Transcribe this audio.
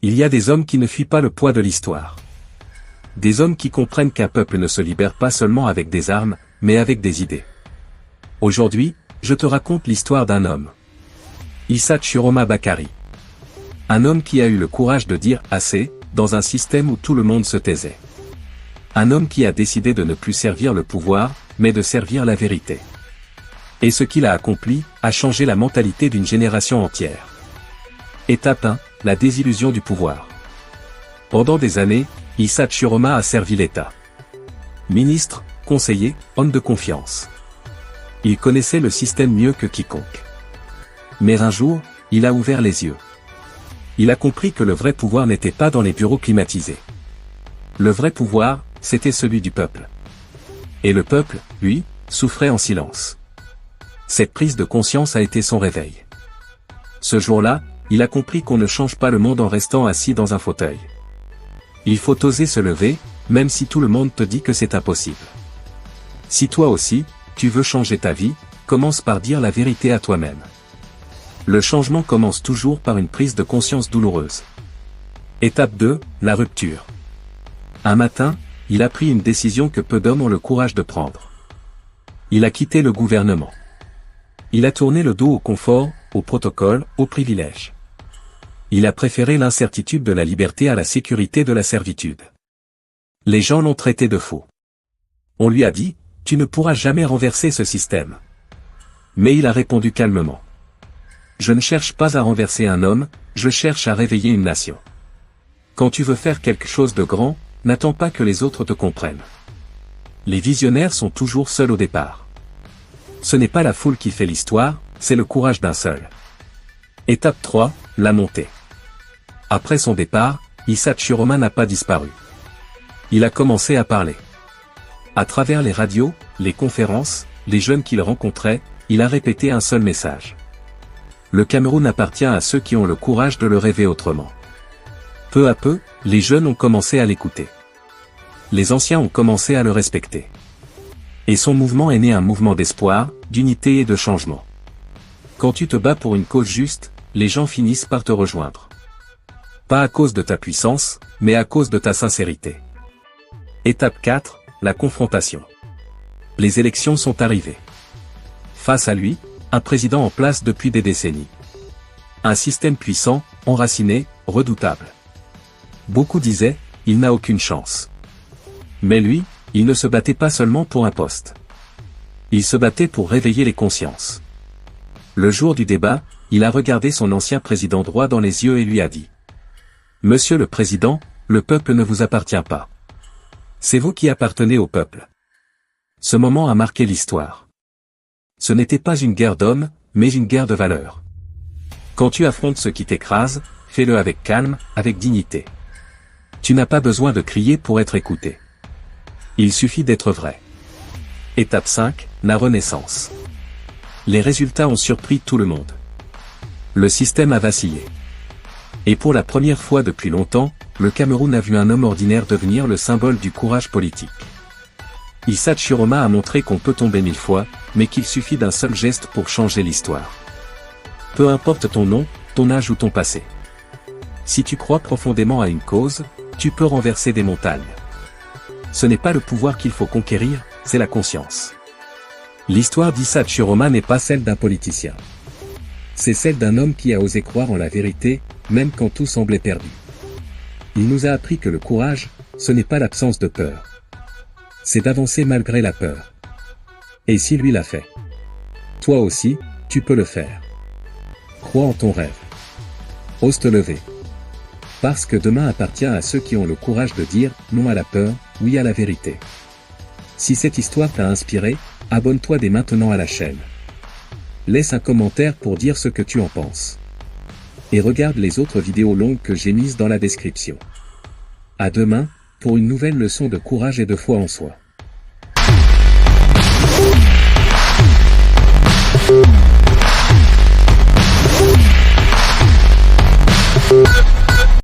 Il y a des hommes qui ne fuient pas le poids de l'histoire. Des hommes qui comprennent qu'un peuple ne se libère pas seulement avec des armes, mais avec des idées. Aujourd'hui, je te raconte l'histoire d'un homme. Issa Chiroma Bakari. Un homme qui a eu le courage de dire « assez » dans un système où tout le monde se taisait. Un homme qui a décidé de ne plus servir le pouvoir, mais de servir la vérité. Et ce qu'il a accompli, a changé la mentalité d'une génération entière. Étape 1, la désillusion du pouvoir. Pendant des années, Issa Chiroma a servi l'État. Ministre, conseiller, homme de confiance. Il connaissait le système mieux que quiconque. Mais un jour, il a ouvert les yeux. Il a compris que le vrai pouvoir n'était pas dans les bureaux climatisés. Le vrai pouvoir, c'était celui du peuple. Et le peuple, lui, souffrait en silence. Cette prise de conscience a été son réveil. Ce jour-là, il a compris qu'on ne change pas le monde en restant assis dans un fauteuil. Il faut oser se lever, même si tout le monde te dit que c'est impossible. Si toi aussi, tu veux changer ta vie, commence par dire la vérité à toi-même. Le changement commence toujours par une prise de conscience douloureuse. Étape 2, la rupture. Un matin, il a pris une décision que peu d'hommes ont le courage de prendre. Il a quitté le gouvernement. Il a tourné le dos au confort, au protocole, aux privilèges. Il a préféré l'incertitude de la liberté à la sécurité de la servitude. Les gens l'ont traité de fou. On lui a dit, « Tu ne pourras jamais renverser ce système. » Mais il a répondu calmement. « Je ne cherche pas à renverser un homme, je cherche à réveiller une nation. » Quand tu veux faire quelque chose de grand, n'attends pas que les autres te comprennent. Les visionnaires sont toujours seuls au départ. Ce n'est pas la foule qui fait l'histoire, c'est le courage d'un seul. Étape 3, la montée. Après son départ, Issa Chiroma n'a pas disparu. Il a commencé à parler. À travers les radios, les conférences, les jeunes qu'il rencontrait, il a répété un seul message. Le Cameroun appartient à ceux qui ont le courage de le rêver autrement. Peu à peu, les jeunes ont commencé à l'écouter. Les anciens ont commencé à le respecter. Et son mouvement est né un mouvement d'espoir, d'unité et de changement. Quand tu te bats pour une cause juste, les gens finissent par te rejoindre. Pas à cause de ta puissance, mais à cause de ta sincérité. Étape 4, la confrontation. Les élections sont arrivées. Face à lui, un président en place depuis des décennies. Un système puissant, enraciné, redoutable. Beaucoup disaient, il n'a aucune chance. Mais lui, il ne se battait pas seulement pour un poste. Il se battait pour réveiller les consciences. Le jour du débat, il a regardé son ancien président droit dans les yeux et lui a dit « Monsieur le Président, le peuple ne vous appartient pas. C'est vous qui appartenez au peuple. » Ce moment a marqué l'histoire. Ce n'était pas une guerre d'hommes, mais une guerre de valeurs. Quand tu affrontes ceux qui t'écrasent, fais-le avec calme, avec dignité. Tu n'as pas besoin de crier pour être écouté. Il suffit d'être vrai. Étape 5, la renaissance. Les résultats ont surpris tout le monde. Le système a vacillé. Et pour la première fois depuis longtemps, le Cameroun a vu un homme ordinaire devenir le symbole du courage politique. Issa Chiroma a montré qu'on peut tomber 1000 fois, mais qu'il suffit d'un seul geste pour changer l'histoire. Peu importe ton nom, ton âge ou ton passé. Si tu crois profondément à une cause, tu peux renverser des montagnes. Ce n'est pas le pouvoir qu'il faut conquérir, c'est la conscience. L'histoire d'Issa Chiroma n'est pas celle d'un politicien. C'est celle d'un homme qui a osé croire en la vérité, même quand tout semblait perdu. Il nous a appris que le courage, ce n'est pas l'absence de peur. C'est d'avancer malgré la peur. Et si lui l'a fait, toi aussi, tu peux le faire. Crois en ton rêve. Ose te lever. Parce que demain appartient à ceux qui ont le courage de dire non à la peur, oui à la vérité. Si cette histoire t'a inspiré, abonne-toi dès maintenant à la chaîne. Laisse un commentaire pour dire ce que tu en penses. Et regarde les autres vidéos longues que j'ai mises dans la description. À demain, pour une nouvelle leçon de courage et de foi en soi.